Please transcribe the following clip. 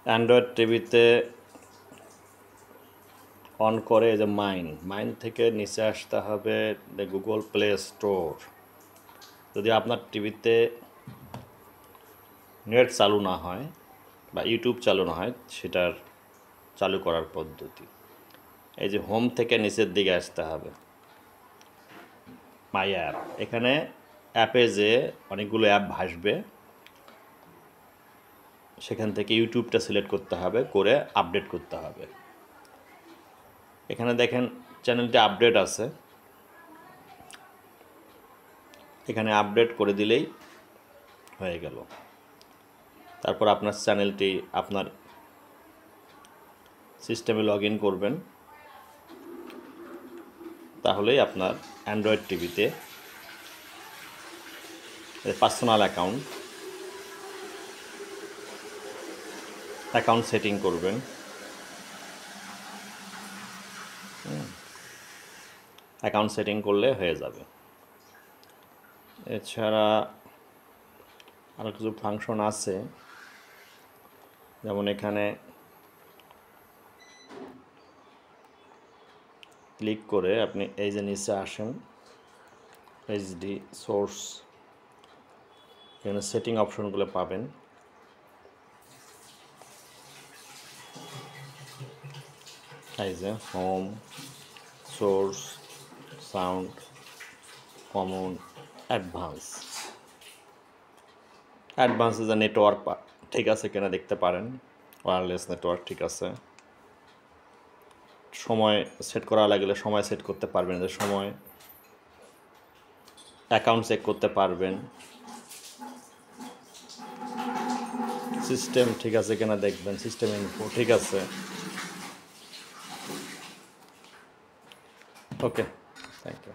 Android টিভিতে on করে যে মাইন থেকে নিচে আসতে হবে গুগল প্লে স্টোর। যদি আপনার টিভিতে নেট চালু না হয় বা ইউটিউব চালু না হয়, সেটার চালু করার পদ্ধতি এই যে হোম থেকে নিচের দিকে আসতে হবে, মাই অ্যাপ। এখানে অ্যাপে যে অনেকগুলো অ্যাপ ভাসবে, সেখান থেকে ইউটিউবটা সিলেক্ট করতে হবে, করে আপডেট করতে হবে। এখানে দেখেন চ্যানেলটি আপডেট আছে, এখানে আপডেট করে দিলেই হয়ে গেল। তারপর আপনার চ্যানেলটি আপনার সিস্টেমে লগ ইন করবেন, তাহলেই আপনার অ্যান্ড্রয়েড টিভিতে পার্সোনাল অ্যাকাউন্ট সেটিং করবেন। অ্যাকাউন্ট সেটিং করলে হয়ে যাবে। এছাড়া আরও কিছু ফাংশন আছে, যেমন এখানে ক্লিক করে আপনি এই যে নিচে আসেন, এইচডি সোর্স, এখানে সেটিং অপশনগুলো পাবেন। এই যে home, source, sound, common, advance যে নেটওয়ার্ক ঠিক আছে কিনা দেখতে পারেন, ওয়্যারলেস নেটওয়ার্ক ঠিক আছে। সময় সেট করা লাগলে সময় সেট করতে পারবেন, যে সময় অ্যাকাউন্ট চেক করতে পারবেন। সিস্টেম ঠিক আছে কিনা দেখবেন, সিস্টেম ইনফো ঠিক আছে। ওকে, থ্যাংক ইউ।